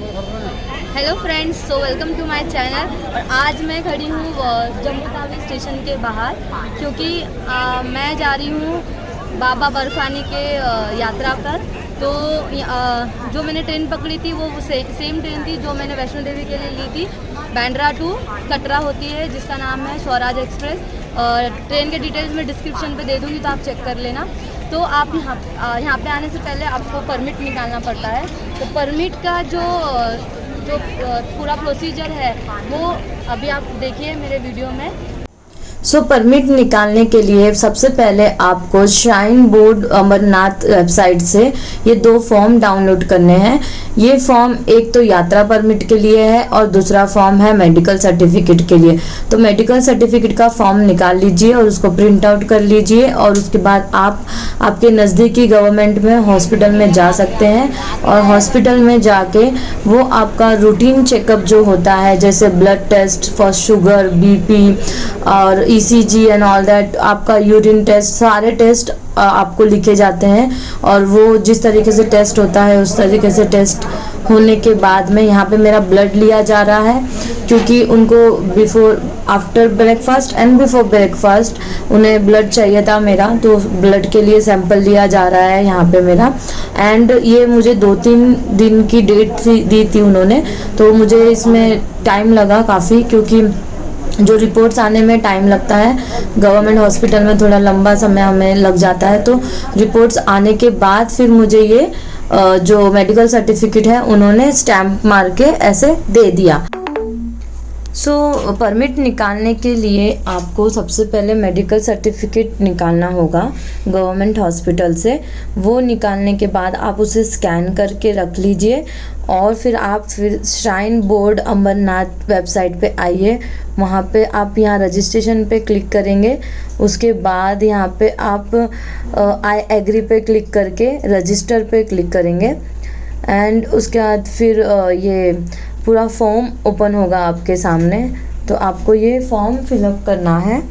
Hello friends, so welcome to my channel. और आज मैं खड़ी हूँ जम्मू तावी स्टेशन के बाहर, क्योंकि मैं जा रही हूँ बाबा बर्फानी के यात्रा पर। तो जो मैंने ट्रेन पकड़ी थी वो सेम ट्रेन थी जो मैंने वैष्णो देवी के लिए ली थी। बांद्रा टू कटरा होती है, जिसका नाम है स्वराज एक्सप्रेस। ट्रेन के डिटेल्स मैं डिस्क्रिप्शन पे दे दूँगी, तो आप चेक कर लेना। तो आप यहाँ पे आने से पहले आपको परमिट निकालना पड़ता है। तो परमिट का जो पूरा प्रोसीजर है वो अभी आप देखिए मेरे वीडियो में। परमिट निकालने के लिए सबसे पहले आपको श्राइन बोर्ड अमरनाथ वेबसाइट से ये 2 फॉर्म डाउनलोड करने हैं। ये फॉर्म एक तो यात्रा परमिट के लिए है और दूसरा फॉर्म है मेडिकल सर्टिफिकेट के लिए। तो मेडिकल सर्टिफिकेट का फॉर्म निकाल लीजिए और उसको प्रिंट आउट कर लीजिए, और उसके बाद आप आपके नज़दीकी गवर्नमेंट में हॉस्पिटल में जा सकते हैं। और हॉस्पिटल में जाके वो आपका रूटीन चेकअप जो होता है, जैसे blood test for sugar, BP और ECG एंड ऑल दैट, आपका यूरिन टेस्ट, सारे टेस्ट आपको लिखे जाते हैं। और वो जिस तरीके से टेस्ट होता है उस तरीके से टेस्ट होने के बाद में यहाँ पे मेरा ब्लड लिया जा रहा है, क्योंकि उनको after breakfast and before breakfast उन्हें ब्लड चाहिए था मेरा, तो ब्लड के लिए सैंपल लिया जा रहा है यहाँ पे मेरा। एंड ये मुझे 2-3 दिन की डेट दी थी उन्होंने, तो मुझे इसमें टाइम लगा काफ़ी, क्योंकि जो रिपोर्ट्स आने में टाइम लगता है। गवर्नमेंट हॉस्पिटल में थोड़ा लंबा समय हमें लग जाता है। तो रिपोर्ट्स आने के बाद फिर मुझे ये जो मेडिकल सर्टिफिकेट है उन्होंने स्टैम्प मार के ऐसे दे दिया। परमिट निकालने के लिए आपको सबसे पहले मेडिकल सर्टिफिकेट निकालना होगा गवर्नमेंट हॉस्पिटल से। वो निकालने के बाद आप उसे स्कैन करके रख लीजिए, और फिर आप श्राइन बोर्ड अमरनाथ वेबसाइट पे आइए। वहाँ पे आप यहाँ रजिस्ट्रेशन पे क्लिक करेंगे। उसके बाद यहाँ पे आप आई एग्री पे क्लिक करके रजिस्टर पे क्लिक करेंगे। एंड उसके बाद फिर ये पूरा फॉर्म ओपन होगा आपके सामने। तो आपको ये फॉर्म फिलअप करना है,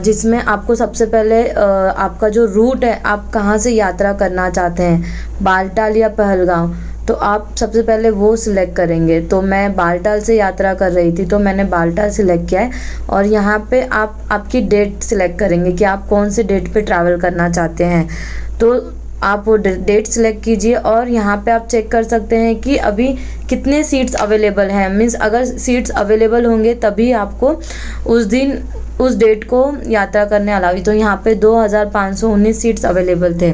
जिसमें आपको सबसे पहले आपका जो रूट है, आप कहाँ से यात्रा करना चाहते हैं, बालटाल या पहलगाम, तो आप सबसे पहले वो सिलेक्ट करेंगे। तो मैं बालटाल से यात्रा कर रही थी, तो मैंने बालटाल सिलेक्ट किया है। और यहाँ पे आप आपकी डेट सिलेक्ट करेंगे कि आप कौन से डेट पे ट्रैवल करना चाहते हैं। तो आप वो डेट सिलेक्ट कीजिए, और यहाँ पे आप चेक कर सकते हैं कि अभी कितने सीट्स अवेलेबल हैं। मीन्स अगर सीट्स अवेलेबल होंगे तभी आपको उस दिन उस डेट को यात्रा करने अलावा। तो यहाँ पे 2519 सीट्स अवेलेबल थे।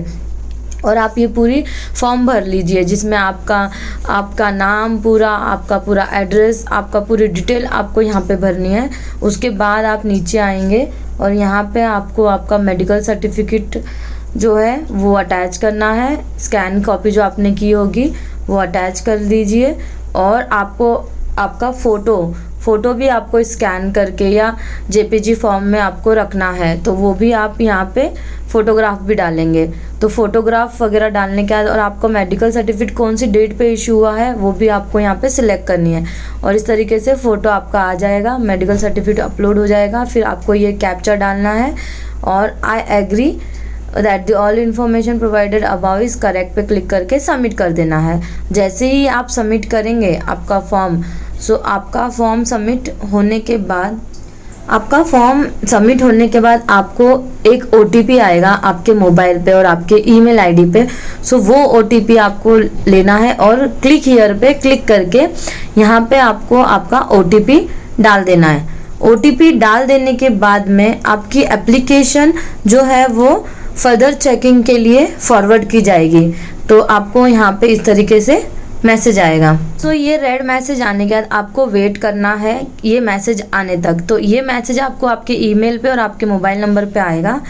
और आप ये पूरी फॉर्म भर लीजिए, जिसमें आपका नाम पूरा, आपका पूरा एड्रेस, आपका पूरी डिटेल आपको यहाँ पे भरनी है। उसके बाद आप नीचे आएंगे और यहाँ पे आपको आपका मेडिकल सर्टिफिकेट जो है वो अटैच करना है। स्कैन कॉपी जो आपने की होगी वो अटैच कर दीजिए, और आपको आपका फ़ोटो भी आपको स्कैन करके या JPG फॉर्म में आपको रखना है। तो वो भी आप यहाँ पे फ़ोटोग्राफ भी डालेंगे। तो फ़ोटोग्राफ वगैरह डालने के बाद, और आपको मेडिकल सर्टिफिकेट कौन सी डेट पे इशू हुआ है वो भी आपको यहाँ पे सिलेक्ट करनी है। और इस तरीके से फ़ोटो आपका आ जाएगा, मेडिकल सर्टिफिकेट अपलोड हो जाएगा। फिर आपको ये कैप्चा डालना है और I agree that the all information provided above is correct पे क्लिक करके सबमिट कर देना है। जैसे ही आप सबमिट करेंगे आपका फॉर्म, आपका फॉर्म सबमिट होने के बाद आपको एक OTP आएगा आपके मोबाइल पे और आपके ईमेल आईडी पे। वो OTP आपको लेना है, और क्लिक हियर पे क्लिक करके यहाँ पे आपको आपका OTP डाल देना है। OTP डाल देने के बाद में आपकी एप्लीकेशन जो है वो फर्दर चेकिंग के लिए फॉरवर्ड की जाएगी। तो आपको यहाँ पे इस तरीके से मैसेज आएगा। ये रेड मैसेज आने के बाद आपको वेट करना है ये मैसेज आने तक। तो ये मैसेज आपको आपके ईमेल पे और आपके मोबाइल नंबर पे आएगा।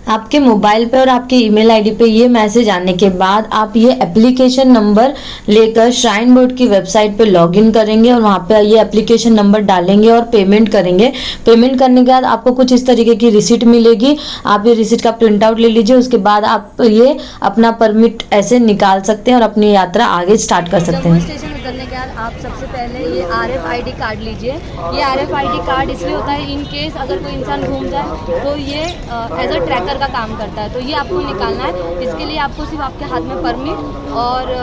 आपके मोबाइल पे और आपके ईमेल आईडी पे ये मैसेज आने के बाद आप ये एप्लीकेशन नंबर लेकर श्राइन बोर्ड की वेबसाइट पे लॉगिन करेंगे, और वहाँ पे ये एप्लीकेशन नंबर डालेंगे और पेमेंट करेंगे। पेमेंट करने के बाद आपको कुछ इस तरीके की रिसीट मिलेगी। आप ये रिसीट का प्रिंट आउट ले लीजिए। उसके बाद आप ये अपना परमिट ऐसे निकाल सकते हैं और अपनी यात्रा आगे स्टार्ट कर सकते हैं। करने के बाद आप सबसे पहले ये RFID कार्ड लीजिए। ये RFID कार्ड इसलिए होता है इन केस अगर कोई इंसान घूम जाए तो ये एज अ ट्रैकर का काम करता है। तो ये आपको निकालना है। इसके लिए आपको सिर्फ आपके हाथ में परमिट और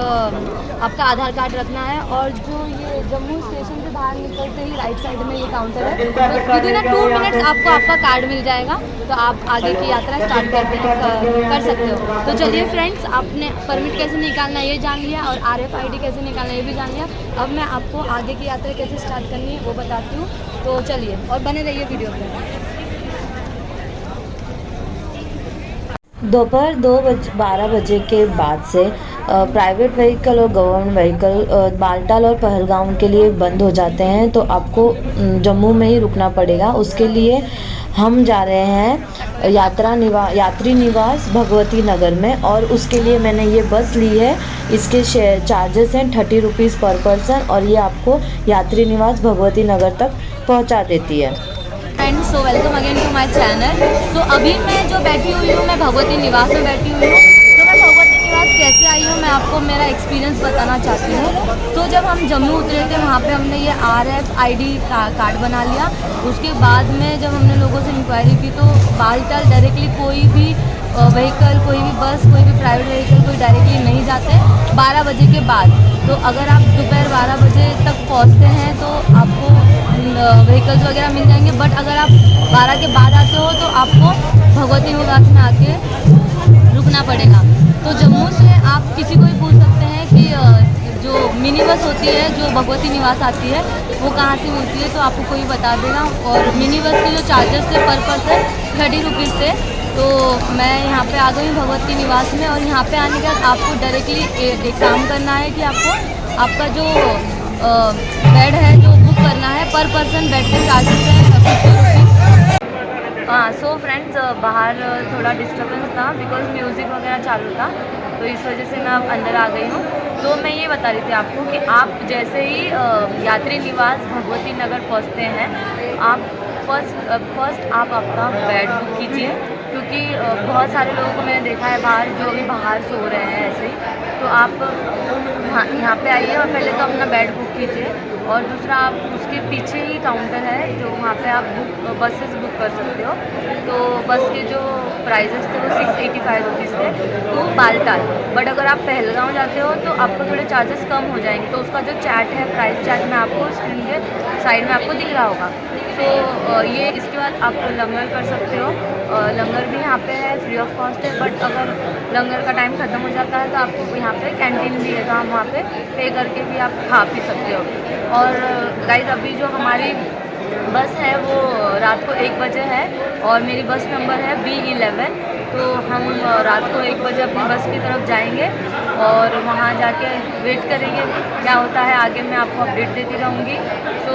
आपका आधार कार्ड रखना है। और जो ये जम्मू स्टेशन से बाहर निकलते ही राइट साइड में ये काउंटर है, तो विदिन 2 मिनट्स आपको आपका कार्ड मिल जाएगा। तो आप आगे की यात्रा स्टार्ट कर सकते हो। तो चलिए फ्रेंड्स, आपने परमिट कैसे निकालना है ये जान लिया और RFID कैसे निकालना है ये भी जान लिया। अब मैं आपको आगे की यात्रा कैसे स्टार्ट करनी है वो बताती हूँ। तो चलिए और बने रहिए वीडियो पर। दोपहर 12 बजे के बाद से प्राइवेट व्हीकल और गवर्नमेंट व्हीकल बालटाल और पहलगाम के लिए बंद हो जाते हैं। तो आपको जम्मू में ही रुकना पड़ेगा। उसके लिए हम जा रहे हैं यात्री निवास भगवती नगर में, और उसके लिए मैंने ये बस ली है। इसके चार्जेस हैं 30 रुपीज़ पर पर्सन, और ये आपको यात्री निवास भगवती नगर तक पहुंचा देती है। Friends, so welcome again to my channel. तो अभी मैं जो बैठी हुई हूँ, मैं भगवती निवास में बैठी हुई हूँ। तो मैं भगवती निवास कैसे आई हूँ, मैं आपको मेरा एक्सपीरियंस बताना चाहती हूँ। तो जब हम जम्मू उतरे थे वहाँ पे हमने ये RFID कार्ड बना लिया। उसके बाद में जब हमने लोगों से इंक्वायरी की तो बालटाल डायरेक्टली कोई भी व्हीकल, कोई भी बस, कोई भी प्राइवेट व्हीकल कोई डायरेक्टली नहीं जाते 12 बजे के बाद। तो अगर आप दोपहर 12 बजे तक पहुँचते हैं तो आपको व्हीकल्स वगैरह मिल जाएंगे। बट अगर आप 12 के बाद आते हो तो आपको भगवती निवास में आके रुकना पड़ेगा। तो जम्मू से आप किसी को भी पूछ सकते हैं कि जो मिनी बस होती है जो भगवती निवास आती है वो कहाँ से मिलती है, तो आपको कोई बता देगा। और मिनी बस के जो चार्जेस थे पर पर्सन 30 रुपीज़ थे। तो मैं यहाँ पे आ गई हूँ भगवती निवास में, और यहाँ पे आने के बाद आपको डायरेक्टली एक काम करना है कि आपको आपका जो बेड है जो बुक करना है। पर पर्सन बेड के चार्जेस हैं 50 रुपीज़। हाँ, सो फ्रेंड्स, बाहर थोड़ा डिस्टर्बेंस था बिकॉज म्यूज़िक वगैरह चालू था, तो इस वजह से मैं अब अंदर आ गई हूँ। तो मैं ये बता रही थी आपको कि आप जैसे ही यात्री निवास भगवती नगर पहुँचते हैं, आप फर्स्ट आप आपका बेड बुक कीजिए, क्योंकि बहुत सारे लोगों को मैंने देखा है बाहर जो अभी बाहर सो रहे हैं ऐसे ही। तो आप यहाँ पे आइए और पहले तो अपना बेड बुक कीजिए। और दूसरा, आप उसके पीछे ही काउंटर है जो वहाँ पे आप बसेस बुक कर सकते हो। तो बस के जो प्राइजेस थे वो 685 रुपीज़ थे तो बालटाल। बट अगर आप पहलगाम जाते हो तो आपको थोड़े चार्जेस कम हो जाएंगे। तो उसका जो चैट है, प्राइस चैट में आपको स्क्रीन के साइड में आपको दिख रहा होगा। तो ये इसके बाद आप लंगर कर सकते हो। लंगर भी यहाँ पे है, फ्री ऑफ कॉस्ट है। बट अगर लंगर का टाइम ख़त्म हो जाता है तो आपको यहाँ पे कैंटीन भी है, तो हम वहाँ पे पे करके भी आप खा पी सकते हो। और गाइस, अभी जो हमारी बस है वो रात को 1 बजे है और मेरी बस नंबर है B11। तो हम रात को 1 बजे अपनी बस की तरफ जाएंगे और वहाँ जाके वेट करेंगे क्या होता है आगे। मैं आपको अपडेट देती रहूँगी। तो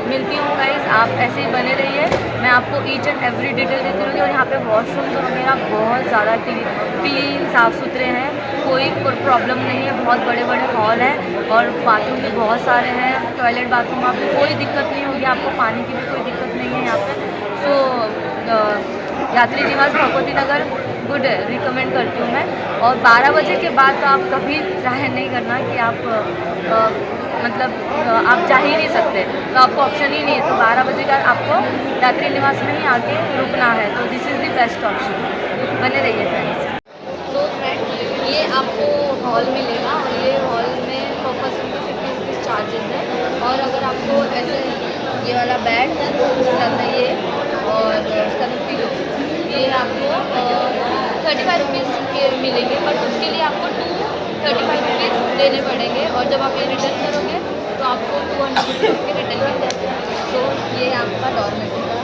मिलती हूँ गाइस, आप ऐसे ही बने रहिए, मैं आपको ईच एंड एवरी डिटेल देती रहूँगी। और यहाँ पे वॉशरूम वगैरह बहुत ज़्यादा क्लीन साफ़ सुथरे हैं, कोई प्रॉब्लम नहीं है। बहुत बड़े बड़े हॉल हैं और बाथरूम भी बहुत सारे हैं, टॉयलेट बाथरूम, आपको कोई दिक्कत नहीं होगी। आपको पानी की भी कोई दिक्कत नहीं है यहाँ पे। तो यात्री निवास भगवती नगर गुड रिकमेंड करती हूँ मैं। और 12 बजे के बाद तो आप कभी ट्राई नहीं करना कि आप आप जा ही नहीं सकते, तो आपको ऑप्शन ही नहीं है। तो 12 बजे के बाद आपको यात्री निवास में ही आके रुकना है। तो this is the best option, बने रहिए फ्रेंड्स। तो फ्रेंड, ये आपको हॉल मिलेगा और ये हॉल में पर पर्सन के 50 रुपीज़ चार्जेस है। और अगर आपको ऐसे ये वाला बेड है तो उसका अंदर ये और उसका पिलो, ये आपको 35 रुपीज़ के मिलेंगे। बट उसके लिए आपको 235 रुपीज़ देने पड़ेंगे। और जब आप ये रिटर्न करोगे तो आपको 200 रुपीज़ के रिटर्न मिल जाते हैं। तो ये आपका डॉर्मेट्री का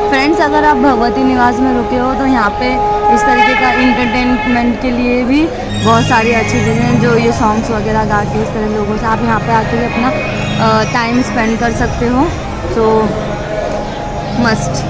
फ्रेंड्स, अगर आप भगवती निवास में रुके हो तो यहाँ पे इस तरीके का इंटरटेनमेंट के लिए भी बहुत सारी अच्छी चीज़ें हैं, जो ये सॉन्ग्स वगैरह गा के इस तरह लोगों से आप यहाँ पे आके भी अपना टाइम स्पेंड कर सकते हो। सो मस्ट।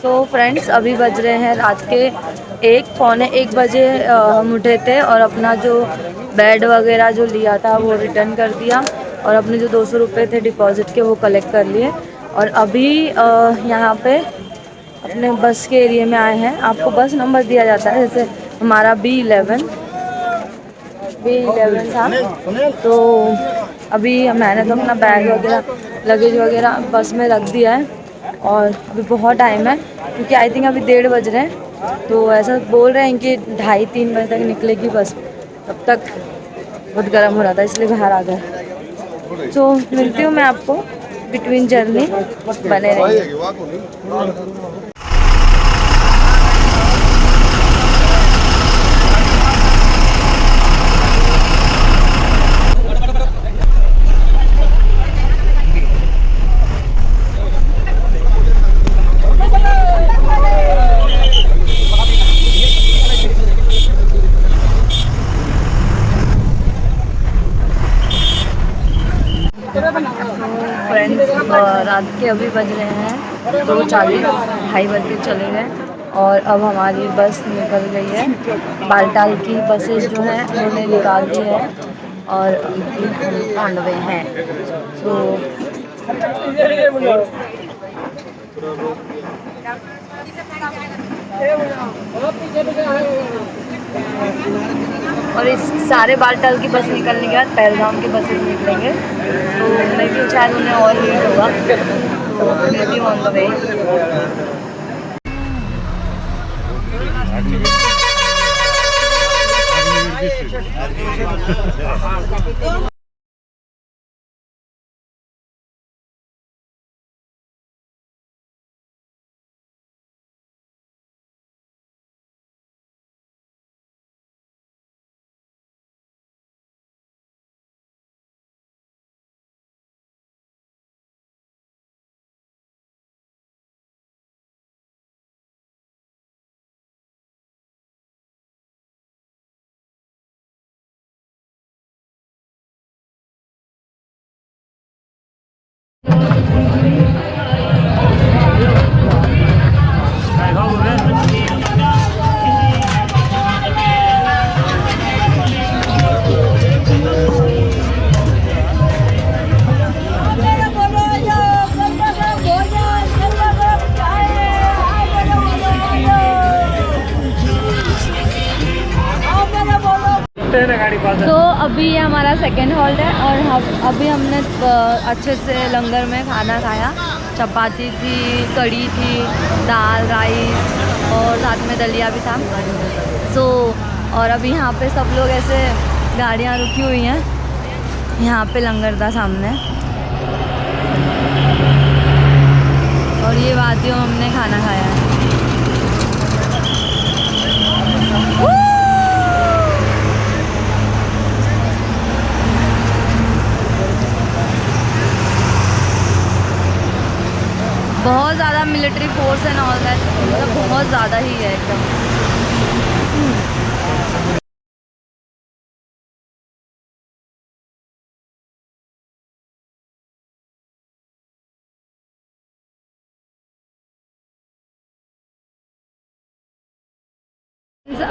तो फ्रेंड्स अभी बज रहे हैं रात के 1 पौने 1 बजे हम उठे थे और अपना जो बेड वगैरह जो लिया था वो रिटर्न कर दिया और अपने जो 200 रुपये थे डिपॉजिट के वो कलेक्ट कर लिए और अभी यहाँ पे अपने बस के एरिया में आए हैं। आपको बस नंबर दिया जाता है, जैसे हमारा B11 था। तो अभी मैंने तो अपना बैग वगैरह लगेज वगैरह बस में रख दिया है और अभी बहुत टाइम है क्योंकि आई थिंक अभी 1:30 बज रहे हैं। तो ऐसा बोल रहे हैं कि 2:30-3 बजे तक निकलेगी बस, तब तक बहुत गर्म हो रहा था इसलिए बाहर आ गए। तो मिलती हूँ मैं आपको बिटवीन जर्नी, बने रहिए। फ्रेंड्स रात के अभी बज रहे हैं 2:40, 2:30 बज के चले गए और अब हमारी बस निकल गई है। बालटाल की बसेस जो हैं उन्होंने निकाल दी है और ऑन द वे हैं। तो और इस सारे बालटाल की बस निकलने के बाद पहलगाम की बसेस निकलेंगे, तो मैं भी शायद उन्हें और लेट होगा, तो मैं भी ऑन द वे। तो अभी ये हमारा सेकेंड हॉल्ट है और अभी हमने अच्छे से लंगर में खाना खाया। चपाती थी, कड़ी थी, दाल, राइस और साथ में दलिया भी था। और अभी यहाँ पे सब लोग ऐसे गाड़ियाँ रुकी हुई हैं, यहाँ पे लंगर था सामने और ये वादियों हमने खाना खाया है। बहुत ज़्यादा military force and all that, मतलब बहुत ज़्यादा ही है एकदम।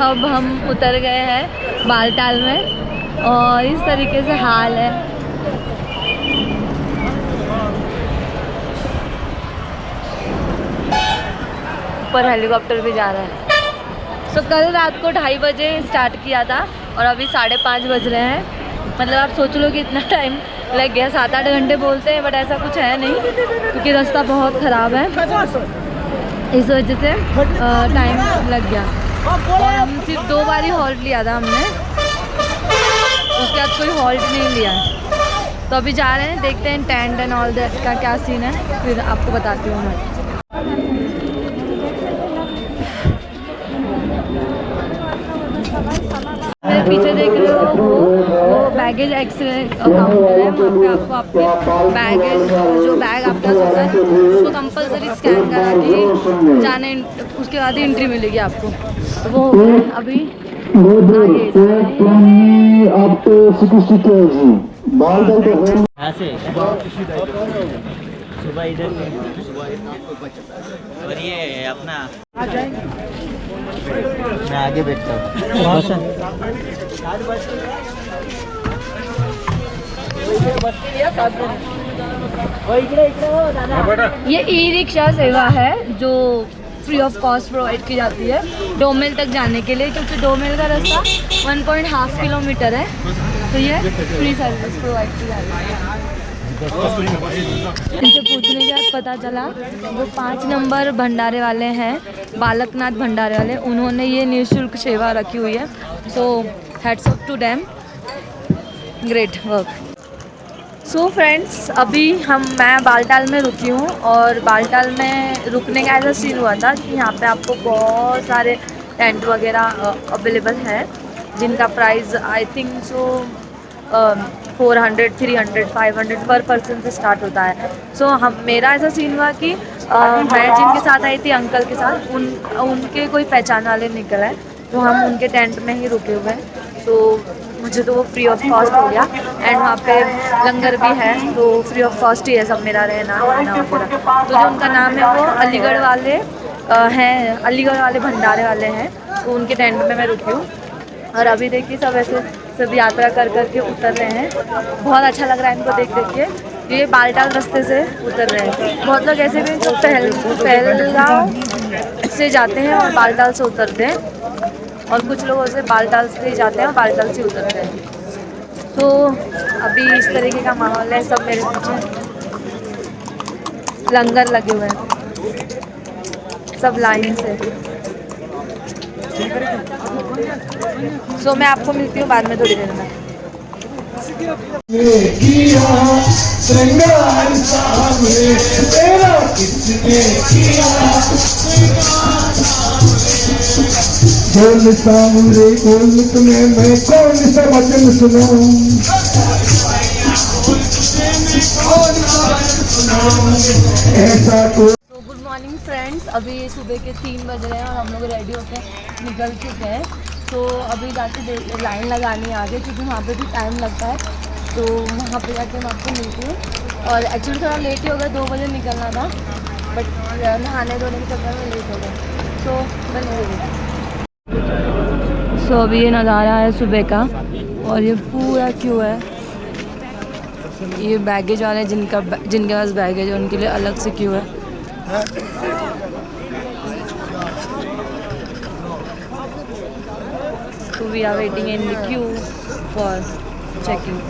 अब हम उतर गए हैं बालटाल में और इस तरीके से हाल है। ऊपर हेलीकॉप्टर भी जा रहा है। कल रात को 2:30 बजे स्टार्ट किया था और अभी 5:30 बज रहे हैं। मतलब आप सोच लो कि इतना टाइम लग गया। 7-8 घंटे बोलते हैं बट ऐसा कुछ है नहीं क्योंकि रास्ता बहुत ख़राब है, इस वजह से टाइम लग गया। और हम सिर्फ 2 बार ही हॉल्ट लिया था हमने, उसके बाद कोई हॉल्ट नहीं लिया। तो अभी जा रहे हैं, देखते हैं टेंट एंड ऑल दैट का क्या सीन है, फिर आपको बताती हूँ मैं। मेरे पीछे देख रहे हो वो बैगेज एक्सरे काउंटर है। वहाँ पे आपको आपके बैगेज जो बैग आपका होता है उसको कंपलसरी स्कैन करा के जाने, उसके बाद ही एंट्री मिलेगी आपको। तो वो अभी आगे ऐसे सुबह इधर और ये अपना मैं आगे बैठता हूँ। ये ई रिक्शा सेवा है जो फ्री ऑफ कॉस्ट प्रोवाइड की जाती है डोमेल तक जाने के लिए, क्योंकि डोमेल का रास्ता 1.5 किलोमीटर है, तो ये फ्री सर्विस प्रोवाइड की जाती है। इनसे पूछने के बाद पता चला वो 5 नंबर भंडारे वाले हैं, बालकनाथ भंडारे वाले, उन्होंने ये निःशुल्क सेवा रखी हुई है। So hats off to them, great work. So friends, अभी मैं बालटाल में रुकी हूँ और बालटाल में रुकने का ऐसा सीन हुआ था कि यहाँ पे आपको बहुत सारे टेंट वगैरह अवेलेबल हैं जिनका प्राइस आई थिंक सो 400, 300, 500 पर पर्सन से स्टार्ट होता है। सो मेरा ऐसा सीन हुआ कि मैं जिनके साथ आई थी अंकल के साथ, उनके कोई पहचान वाले निकल आए, तो हम उनके टेंट में ही रुके हुए हैं। सो मुझे तो वो फ्री ऑफ कॉस्ट हो गया एंड वहाँ पे लंगर भी है, तो फ्री ऑफ कॉस्ट ही है सब मेरा रहना वगैरह। तो जो उनका नाम है वो अलीगढ़ वाले हैं, अलीगढ़ वाले भंडारे वाले हैं, तो उनके टेंट में मैं रुकी हूँ। और अभी देखिए सब ऐसे सब यात्रा कर के उतर रहे हैं, बहुत अच्छा लग रहा है इनको देख के। ये बालटाल रास्ते से उतर रहे हैं, बहुत लोग ऐसे भी पहलगांव से जाते हैं और बालटाल से उतरते हैं, और कुछ लोग ऐसे बालटाल से जाते हैं और बालटाल से उतरते हैं। तो अभी इस तरीके का माहौल है, सब मेरे पीछे लंगर लगे हुए हैं सब लाइन से। सो मैं आपको मिलती हूँ बाद में थोड़ी देर में। बोल सामरे बोल तुम्हें मैं कौन सा वचन सुनाऊं, ऐसा को। तो गुड मॉर्निंग फ्रेंड्स, अभी सुबह के 3 बज रहे हैं और हम लोग रेडी होकर निकल चुके हैं। तो अभी जाके लाइन लगानी है आगे, क्योंकि वहाँ पे भी टाइम लगता है, तो वहाँ पे जाके मैं आपको मिलती हूँ। और एक्चुअली थोड़ा लेट ही हो गया, 2 बजे निकलना था, बट नहाने धोने के चक्कर में लेट हो गया। तो बने रहिए। सो अभी ये नज़ारा है सुबह का, और ये पूरा क्यों है, ये बैगेज वाले जिनके पास बैगेज है उनके लिए अलग से क्यों है। So we are waiting in the queue for checking.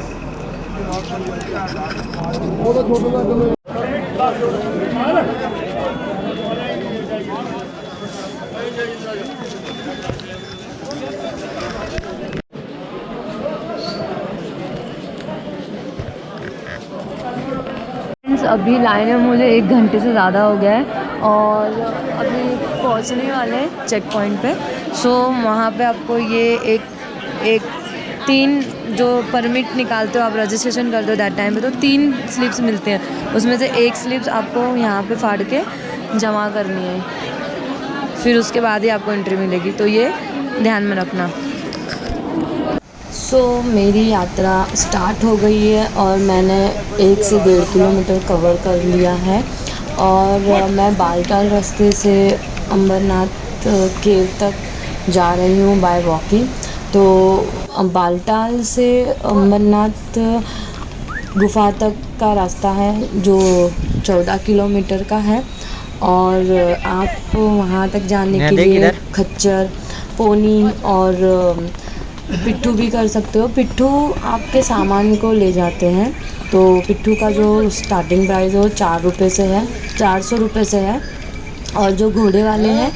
अभी लाइन में मुझे 1 घंटे से ज़्यादा हो गया है और अभी पहुंचने वाले हैं चेक पॉइंट पे। सो वहाँ पे आपको ये एक 3 जो परमिट निकालते हो आप, रजिस्ट्रेशन करते हो दैट टाइम पे, तो 3 स्लिप्स मिलते हैं, उसमें से एक स्लिप्स आपको यहाँ पे फाड़ के जमा करनी है, फिर उसके बाद ही आपको एंट्री मिलेगी, तो ये ध्यान में रखना। सो मेरी यात्रा स्टार्ट हो गई है और मैंने 1 से 1.5 किलोमीटर कवर कर लिया है और मैं बालटाल रास्ते से अंबरनाथ केव तक जा रही हूँ बाय वॉकिंग। तो बालटाल से अंबरनाथ गुफा तक का रास्ता है जो 14 किलोमीटर का है, और आप वहाँ तक जाने के लिए खच्चर, पोनी और पिट्ठू भी कर सकते हो। पिट्ठू आपके सामान को ले जाते हैं, तो पिट्ठू का जो स्टार्टिंग प्राइस है वो 4 रुपये से है, 400 रुपये से है, और जो घोड़े वाले हैं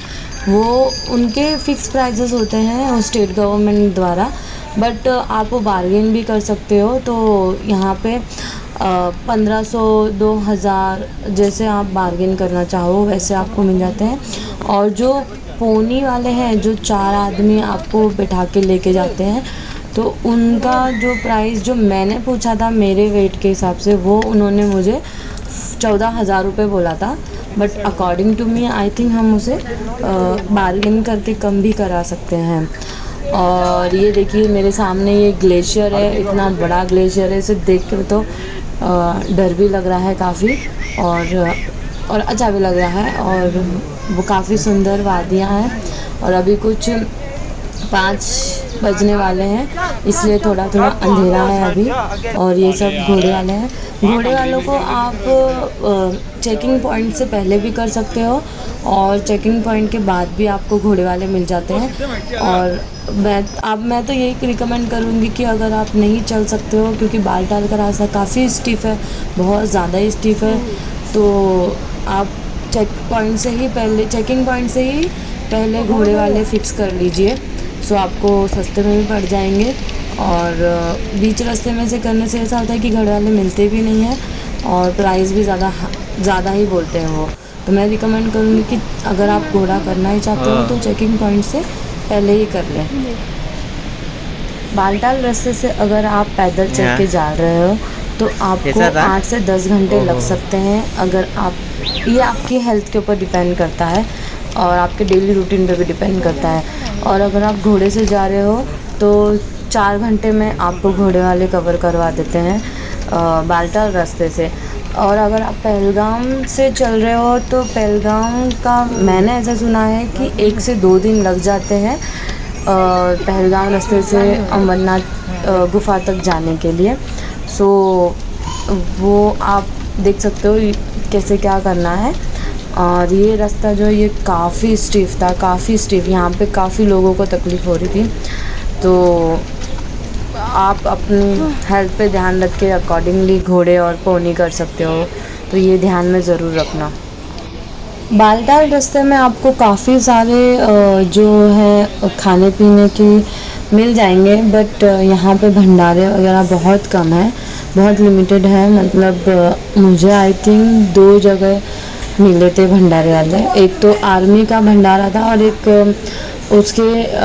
वो उनके फ़िक्स प्राइजेस होते हैं स्टेट गवर्नमेंट द्वारा, बट आप वो बार्गेन भी कर सकते हो। तो यहाँ पे 1500, 2000 जैसे आप बार्गेन करना चाहो वैसे आपको मिल जाते हैं। और जो पोनी वाले हैं जो 4 आदमी आपको बैठा के लेके जाते हैं, तो उनका जो प्राइस जो मैंने पूछा था मेरे वेट के हिसाब से, वो उन्होंने मुझे 14,000 रुपये बोला था, but according to me I think हम उसे बार्गेन करके कम भी करा सकते हैं। और ये देखिए मेरे सामने ये ग्लेशियर है, इतना बड़ा ग्लेशियर है, इसे देख के तो डर भी लग रहा है काफ़ी, और अच्छा भी लग रहा है। और वो काफ़ी सुंदर वादियाँ हैं। और अभी कुछ 5 बजने वाले हैं, इसलिए थोड़ा थोड़ा अंधेरा है अभी। और ये सब घोड़े वाले हैं। घोड़े वालों को आप चेकिंग पॉइंट से पहले भी कर सकते हो, और चेकिंग पॉइंट के बाद भी आपको घोड़े वाले मिल जाते हैं। और मैं तो यही रिकमेंड करूँगी कि अगर आप नहीं चल सकते हो, क्योंकि बालटाल का रास्ता काफ़ी स्टीफ है, बहुत ज़्यादा ही स्टीफ है, तो आप चेकिंग पॉइंट से ही पहले घोड़े वाले फ़िक्स कर लीजिए। सो आपको सस्ते में भी पड़ जाएंगे। और बीच रास्ते में से करने से ऐसा होता है कि घोड़े वाले मिलते भी नहीं हैं, और प्राइस भी ज़्यादा ही बोलते हैं वो। तो मैं रिकमेंड करूँगी कि अगर आप घोड़ा करना ही चाहते हो तो चेकिंग पॉइंट से पहले ही कर लें। बालटाल रास्ते से अगर आप पैदल चल के जा रहे हो तो आपको 8 से 10 घंटे लग सकते हैं। ये आपकी हेल्थ के ऊपर डिपेंड करता है, और आपके डेली रूटीन पे भी डिपेंड करता है। और अगर आप घोड़े से जा रहे हो तो 4 घंटे में आपको घोड़े वाले कवर करवा देते हैं बालटाल रास्ते से। और अगर आप पहलगाम से चल रहे हो तो पहलगाम का मैंने ऐसा सुना है कि 1 से 2 दिन लग जाते हैं पहलगाम रास्ते से अमरनाथ गुफा तक जाने के लिए। सो वो आप देख सकते हो कैसे क्या करना है। और ये रास्ता जो ये काफ़ी स्टीफ था, काफ़ी स्टीफ। यहाँ पे काफ़ी लोगों को तकलीफ़ हो रही थी। तो आप अपनी हेल्थ पे ध्यान रख के अकॉर्डिंगली घोड़े और पोनी कर सकते हो, तो ये ध्यान में ज़रूर रखना। बालटाल रास्ते में आपको काफ़ी सारे जो है खाने पीने की मिल जाएंगे, बट यहाँ पे भंडारे वगैरह बहुत कम है, बहुत लिमिटेड है। मतलब मुझे आई थिंक 2 जगह मिले थे भंडारे वाले। एक तो आर्मी का भंडारा था, और एक उसके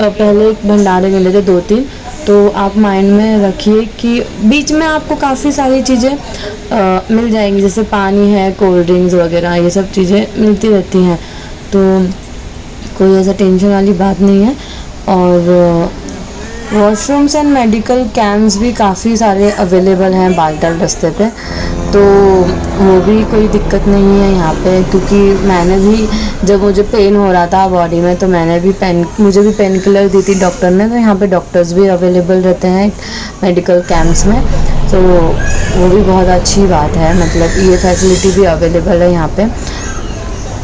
पहले एक भंडारे मिले थे 2-3। तो आप माइंड में रखिए कि बीच में आपको काफ़ी सारी चीज़ें मिल जाएंगी, जैसे पानी है, कोल्ड ड्रिंक्स वगैरह, ये सब चीज़ें मिलती रहती हैं। तो कोई ऐसा टेंशन वाली बात नहीं है। और वॉशरूम्स एंड मेडिकल कैंप्स भी काफ़ी सारे अवेलेबल हैं बालटाल रास्ते पे, तो वो भी कोई दिक्कत नहीं है यहाँ पे। क्योंकि मैंने भी जब मुझे पेन हो रहा था बॉडी में, तो मुझे भी पेन किलर दी थी डॉक्टर ने। तो यहाँ पे डॉक्टर्स भी अवेलेबल रहते हैं मेडिकल कैंप्स में, तो वो भी बहुत अच्छी बात है। मतलब ये फैसिलिटी भी अवेलेबल है यहाँ पे।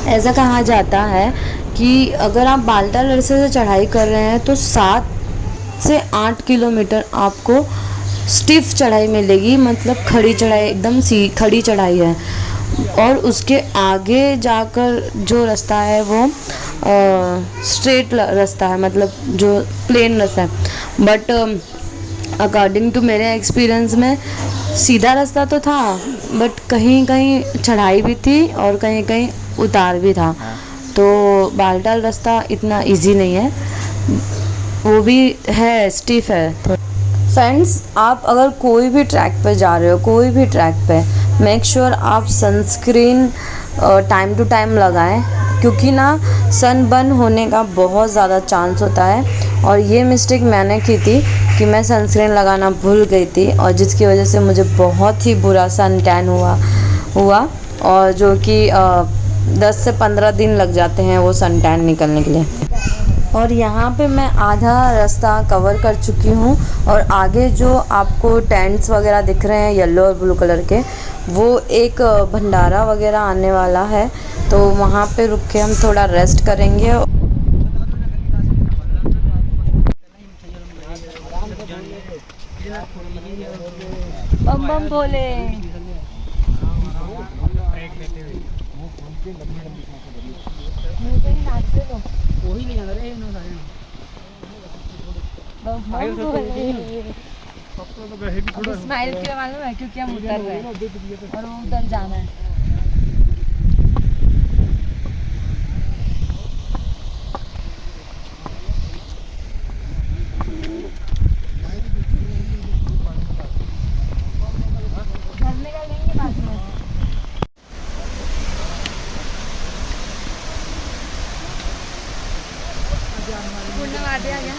ऐसा कहा जाता है कि अगर आप बालटाल रास्ते से चढ़ाई कर रहे हैं तो 7 से 8 किलोमीटर आपको स्टिफ चढ़ाई मिलेगी, मतलब खड़ी चढ़ाई, एकदम खड़ी चढ़ाई है। और उसके आगे जाकर जो रास्ता है वो स्ट्रेट रास्ता है, मतलब जो प्लेन रास्ता है। बट अकॉर्डिंग टू मेरे एक्सपीरियंस में सीधा रास्ता तो था, बट कहीं कहीं चढ़ाई भी थी और कहीं कहीं उतार भी था। तो बालटाल रास्ता इतना इजी नहीं है, वो भी है, स्टीफ है। फ्रेंड्स, आप अगर कोई भी ट्रैक पे जा रहे हो, कोई भी ट्रैक पे, मेक श्योर आप सनस्क्रीन टाइम टू टाइम लगाएं, क्योंकि ना सन बर्न होने का बहुत ज़्यादा चांस होता है। और ये मिस्टेक मैंने की थी कि मैं सनस्क्रीन लगाना भूल गई थी, और जिसकी वजह से मुझे बहुत ही बुरा सन टैन हुआ और जो कि 10 से 15 दिन लग जाते हैं वो सन टैन निकलने के लिए। और यहाँ पे मैं आधा रास्ता कवर कर चुकी हूँ, और आगे जो आपको टेंट्स वगैरह दिख रहे हैं येलो और ब्लू कलर के, वो एक भंडारा वगैरह आने वाला है। तो वहाँ पे रुक के हम थोड़ा रेस्ट करेंगे। बम बम भोले। स्माइल क्यों मालूम है? क्योंकि हम उतर रहे हैं और वो उतर जाना है। झरने का लेंगे बाद में। पूर्णवादी आ गया।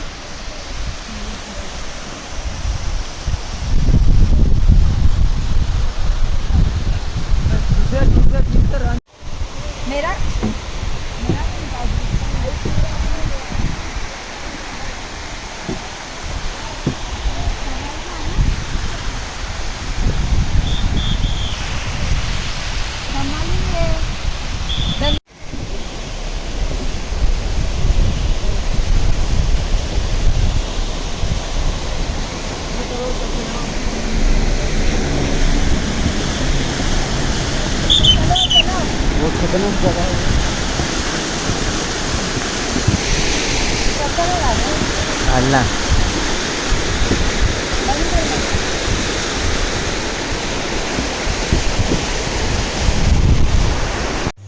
अल्लाह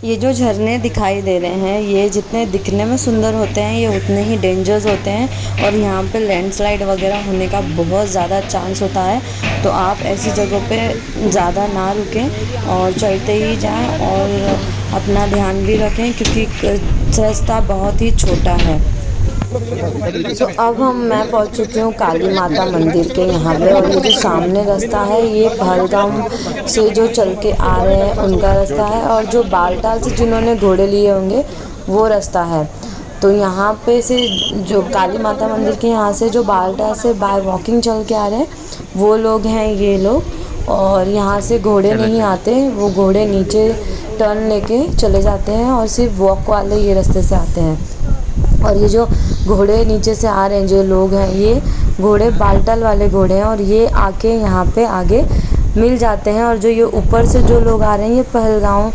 ये जो झरने दिखाई दे रहे हैं, ये जितने दिखने में सुंदर होते हैं, ये उतने ही डेंजरस होते हैं और यहाँ पे लैंडस्लाइड वगैरह होने का बहुत ज़्यादा चांस होता है। तो आप ऐसी जगहों पे ज़्यादा ना रुकें और चलते ही जाएं और अपना ध्यान भी रखें क्योंकि रास्ता बहुत ही छोटा है। तो अब मैं पहुंच चुकी हूँ काली माता मंदिर के यहाँ पे और ये जो सामने रास्ता है ये पहलगाम से जो चल के आ रहे हैं उनका रास्ता है और जो बालटाल से जिन्होंने घोड़े लिए होंगे वो रास्ता है। तो यहाँ पे से जो काली माता मंदिर के यहाँ से जो बालटाल से बाय वॉकिंग चल के आ रहे हैं वो लोग हैं ये लोग। और यहाँ से घोड़े नहीं आते, वो घोड़े नीचे टर्न लेके चले जाते हैं और सिर्फ वॉक वाले ये रास्ते से आते हैं। और ये जो घोड़े नीचे से आ रहे हैं जो लोग हैं ये घोड़े बालटाल वाले घोड़े हैं और ये आके यहाँ पे आगे मिल जाते हैं। और जो ये ऊपर से जो लोग आ रहे हैं ये पहलगाम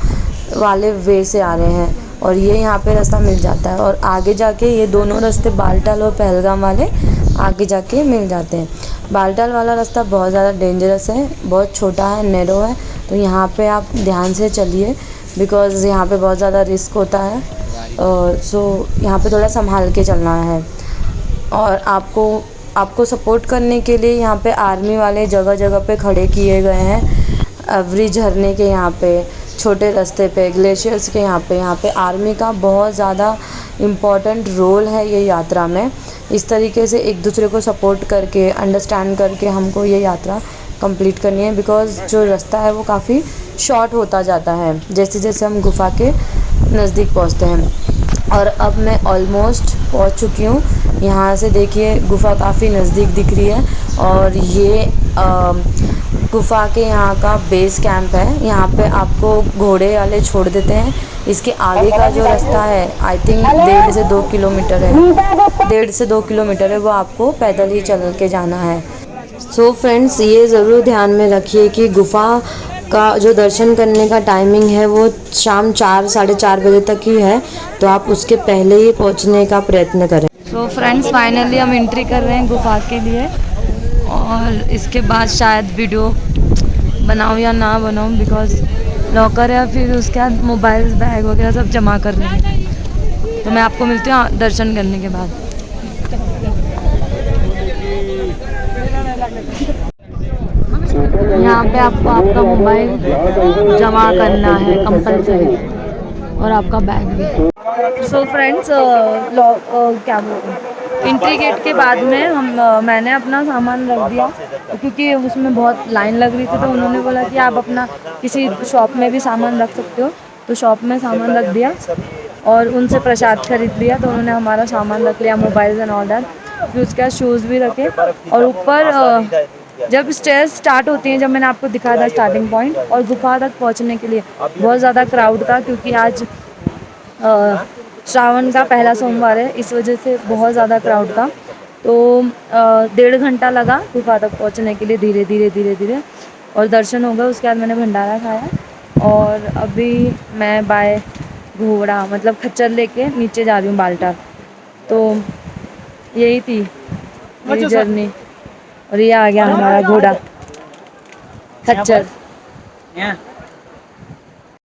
वाले वे से आ रहे हैं और ये यहाँ पे रास्ता मिल जाता है। और आगे जाके ये दोनों रास्ते बालटाल और पहलगाम वाले आगे जाके मिल जाते हैं। बालटाल वाला रास्ता बहुत ज़्यादा डेंजरस है, बहुत छोटा है, नैरो है। तो यहाँ पे आप ध्यान से चलिए बिकॉज़ यहाँ पे बहुत ज़्यादा रिस्क होता है। सो यहाँ पे थोड़ा संभाल के चलना है। और आपको सपोर्ट करने के लिए यहाँ पे आर्मी वाले जगह जगह पे खड़े किए गए हैं। एवरी झरने के यहाँ पे, छोटे रास्ते पे, ग्लेशियर्स के यहाँ पे आर्मी का बहुत ज़्यादा इम्पॉर्टेंट रोल है ये यात्रा में। इस तरीके से एक दूसरे को सपोर्ट करके, अंडरस्टैंड करके हमको ये यात्रा कंप्लीट करनी है बिकॉज़ जो रास्ता है वो काफ़ी शॉर्ट होता जाता है जैसे जैसे हम गुफ़ा के नज़दीक पहुँचते हैं। और अब मैं ऑलमोस्ट पहुँच चुकी हूँ। यहाँ से देखिए गुफ़ा काफ़ी नज़दीक दिख रही है और ये गुफ़ा के यहाँ का बेस कैंप है। यहाँ पे आपको घोड़े वाले छोड़ देते हैं। इसके आगे का जो रास्ता है आई थिंक 1.5 से 2 किलोमीटर है, 1.5 से 2 किलोमीटर है, वो आपको पैदल ही चल के जाना है। सो फ्रेंड्स, ये ज़रूर ध्यान में रखिए कि गुफ़ा का जो दर्शन करने का टाइमिंग है वो शाम 4 साढ़े 4 बजे तक ही है, तो आप उसके पहले ही पहुंचने का प्रयत्न करें। तो फ्रेंड्स फाइनली हम एंट्री कर रहे हैं गुफा के लिए और इसके बाद शायद वीडियो बनाऊँ या ना बनाऊँ बिकॉज़ लॉकर है, फिर उसके बाद मोबाइल बैग वगैरह सब जमा कर रहे हैं। तो मैं आपको मिलती हूँ दर्शन करने के बाद। यहाँ पे आपको आपका मोबाइल जमा करना है कंपलसरी और आपका बैग भी। सो फ्रेंड्स क्या बोलते हैं, एंट्री गेट के बाद में मैंने अपना सामान रख दिया क्योंकि उसमें बहुत लाइन लग रही थी। तो उन्होंने बोला कि आप अपना किसी शॉप में भी सामान रख सकते हो, तो शॉप में सामान रख दिया और उनसे प्रसाद खरीद लिया। तो उन्होंने हमारा सामान रख लिया, मोबाइल्स एंड ऑल दैट। फिर उसके बाद शूज़ भी रखे और ऊपर जब स्टेज स्टार्ट होती हैं, जब मैंने आपको दिखाया था स्टार्टिंग पॉइंट, और गुफा तक पहुंचने के लिए बहुत ज़्यादा क्राउड था क्योंकि आज श्रावण का पहला सोमवार है, इस वजह से बहुत ज़्यादा क्राउड था। तो 1.5 घंटा लगा गुफा तक पहुंचने के लिए, धीरे धीरे और दर्शन हो गए। उसके बाद मैंने भंडारा खाया और अभी मैं बाय घोड़ा मतलब खच्चर लेके नीचे जा रही हूँ बालटाल। तो यही थी मेरी जर्नी और ये आ गया हमारा घोड़ा खच्चर।